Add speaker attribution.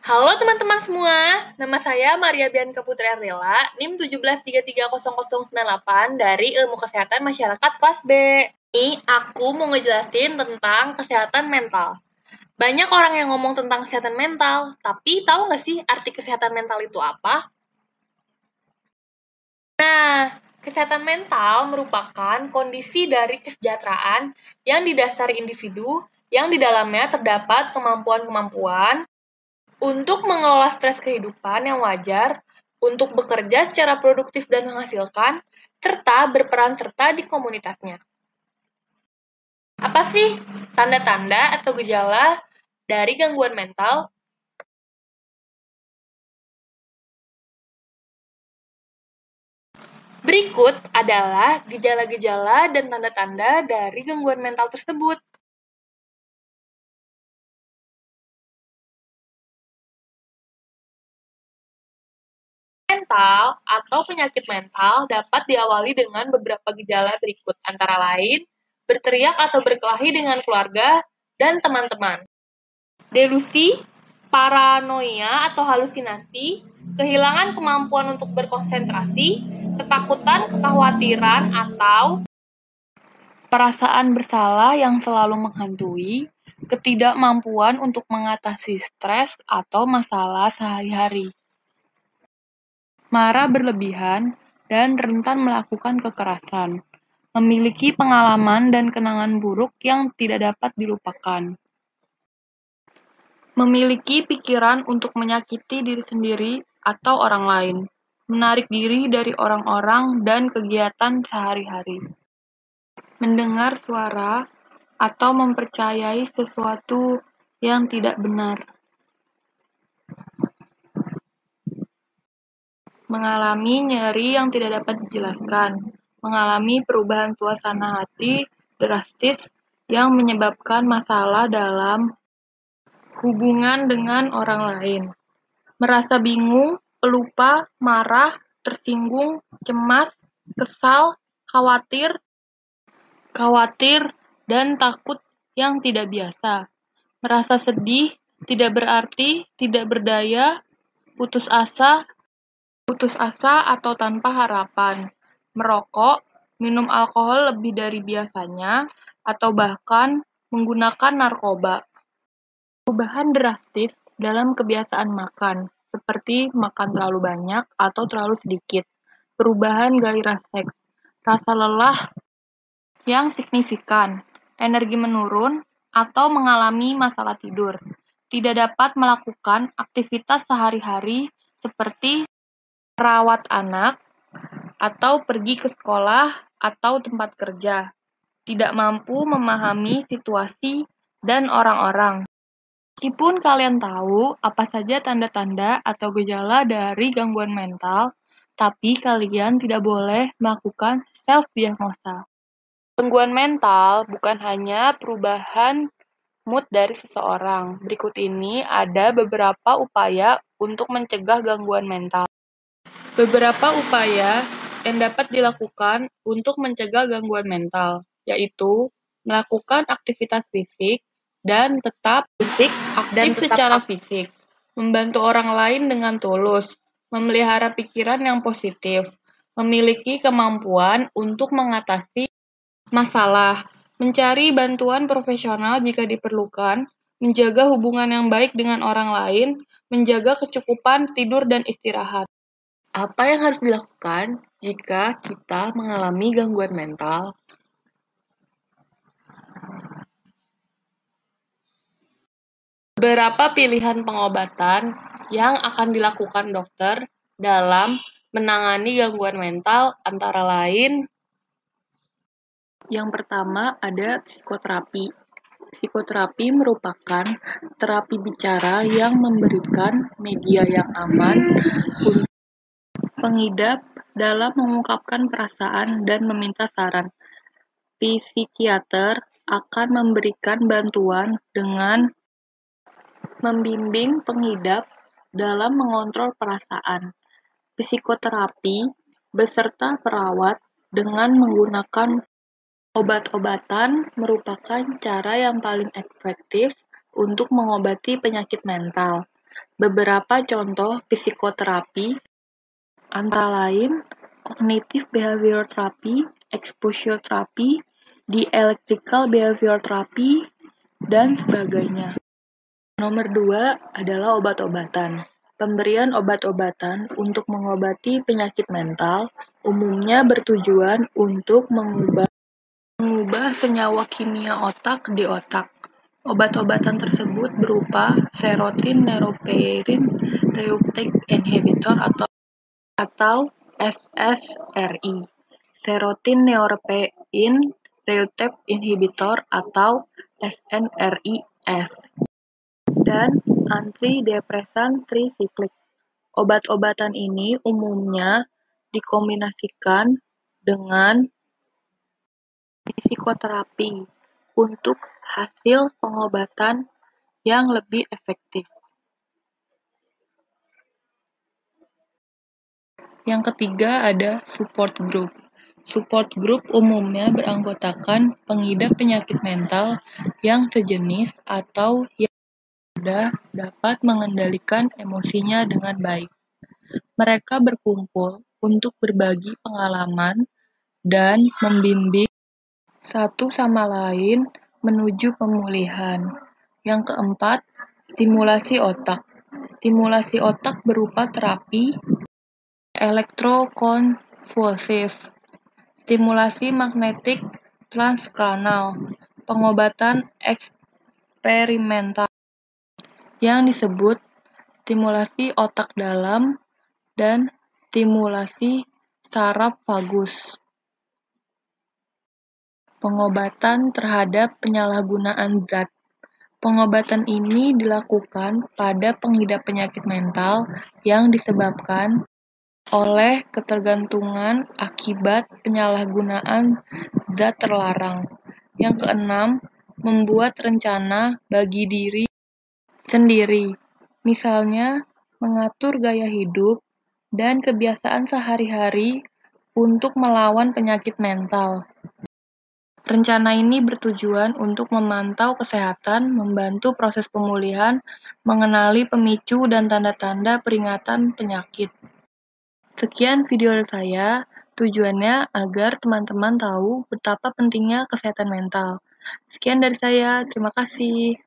Speaker 1: Halo teman-teman semua, nama saya Maria Bianca Putri Ardela, NIM 173300098 dari Ilmu Kesehatan Masyarakat kelas B. Ini aku mau ngejelasin tentang kesehatan mental. Banyak orang yang ngomong tentang kesehatan mental, tapi tahu nggak sih arti kesehatan mental itu apa? Nah, kesehatan mental merupakan kondisi dari kesejahteraan yang didasari individu yang di dalamnya terdapat kemampuan-kemampuan untuk mengelola stres kehidupan yang wajar, untuk bekerja secara produktif dan menghasilkan, serta berperan serta di komunitasnya. Apa sih tanda-tanda atau gejala dari gangguan mental? Berikut adalah gejala-gejala dan tanda-tanda dari gangguan mental tersebut. Mental atau penyakit mental dapat diawali dengan beberapa gejala berikut, antara lain berteriak atau berkelahi dengan keluarga dan teman-teman, delusi, paranoia atau halusinasi, kehilangan kemampuan untuk berkonsentrasi, ketakutan, kekhawatiran, atau perasaan bersalah yang selalu menghantui, ketidakmampuan untuk mengatasi stres atau masalah sehari-hari, marah berlebihan, dan rentan melakukan kekerasan, memiliki pengalaman dan kenangan buruk yang tidak dapat dilupakan, memiliki pikiran untuk menyakiti diri sendiri atau orang lain, menarik diri dari orang-orang dan kegiatan sehari-hari, mendengar suara atau mempercayai sesuatu yang tidak benar, mengalami nyeri yang tidak dapat dijelaskan, mengalami perubahan suasana hati drastis yang menyebabkan masalah dalam hubungan dengan orang lain, merasa bingung, pelupa, marah, tersinggung, cemas, kesal, khawatir, dan takut yang tidak biasa, merasa sedih, tidak berarti, tidak berdaya, putus asa atau tanpa harapan, merokok, minum alkohol lebih dari biasanya, atau bahkan menggunakan narkoba. Perubahan drastis dalam kebiasaan makan, seperti makan terlalu banyak atau terlalu sedikit. Perubahan gairah seks, rasa lelah yang signifikan, energi menurun, atau mengalami masalah tidur. Tidak dapat melakukan aktivitas sehari-hari seperti merawat anak, atau pergi ke sekolah atau tempat kerja. Tidak mampu memahami situasi dan orang-orang. Meskipun kalian tahu apa saja tanda-tanda atau gejala dari gangguan mental, tapi kalian tidak boleh melakukan self-diagnosa. Gangguan mental bukan hanya perubahan mood dari seseorang. Berikut ini ada beberapa upaya untuk mencegah gangguan mental. Beberapa upaya yang dapat dilakukan untuk mencegah gangguan mental, yaitu melakukan aktivitas fisik dan tetap aktif secara fisik, membantu orang lain dengan tulus, memelihara pikiran yang positif, memiliki kemampuan untuk mengatasi masalah, mencari bantuan profesional jika diperlukan, menjaga hubungan yang baik dengan orang lain, menjaga kecukupan tidur dan istirahat. Apa yang harus dilakukan jika kita mengalami gangguan mental? Beberapa pilihan pengobatan yang akan dilakukan dokter dalam menangani gangguan mental antara lain, yang pertama ada psikoterapi. Psikoterapi merupakan terapi bicara yang memberikan media yang aman untuk pengidap dalam mengungkapkan perasaan dan meminta saran. Psikiater akan memberikan bantuan dengan membimbing pengidap dalam mengontrol perasaan. Psikoterapi beserta perawat dengan menggunakan obat-obatan merupakan cara yang paling efektif untuk mengobati penyakit mental. Beberapa contoh psikoterapi antara lain cognitive behavior therapy, exposure therapy, dialectical behavior therapy, dan sebagainya. Nomor 2 adalah obat-obatan. Pemberian obat-obatan untuk mengobati penyakit mental umumnya bertujuan untuk mengubah senyawa kimia otak di otak. Obat-obatan tersebut berupa serotonin neuroperin reuptake inhibitor atau SSRI, serotonin neuroperin reuptake inhibitor atau SNRIs, dan antidepresan trisiklik. Obat-obatan ini umumnya dikombinasikan dengan psikoterapi untuk hasil pengobatan yang lebih efektif. Yang ketiga ada support group. Support group umumnya beranggotakan pengidap penyakit mental yang sejenis atau yang sudah dapat mengendalikan emosinya dengan baik. Mereka berkumpul untuk berbagi pengalaman dan membimbing satu sama lain menuju pemulihan. Yang keempat, stimulasi otak. Stimulasi otak berupa terapi elektrokonvulsif, stimulasi magnetik transkranial, pengobatan eksperimental yang disebut stimulasi otak dalam, dan stimulasi saraf vagus. Pengobatan terhadap penyalahgunaan zat. Pengobatan ini dilakukan pada pengidap penyakit mental yang disebabkan oleh ketergantungan akibat penyalahgunaan zat terlarang. Yang keenam, membuat rencana bagi diri sendiri, misalnya mengatur gaya hidup dan kebiasaan sehari-hari untuk melawan penyakit mental. Rencana ini bertujuan untuk memantau kesehatan, membantu proses pemulihan, mengenali pemicu dan tanda-tanda peringatan penyakit. Sekian video dari saya, tujuannya agar teman-teman tahu betapa pentingnya kesehatan mental. Sekian dari saya, terima kasih.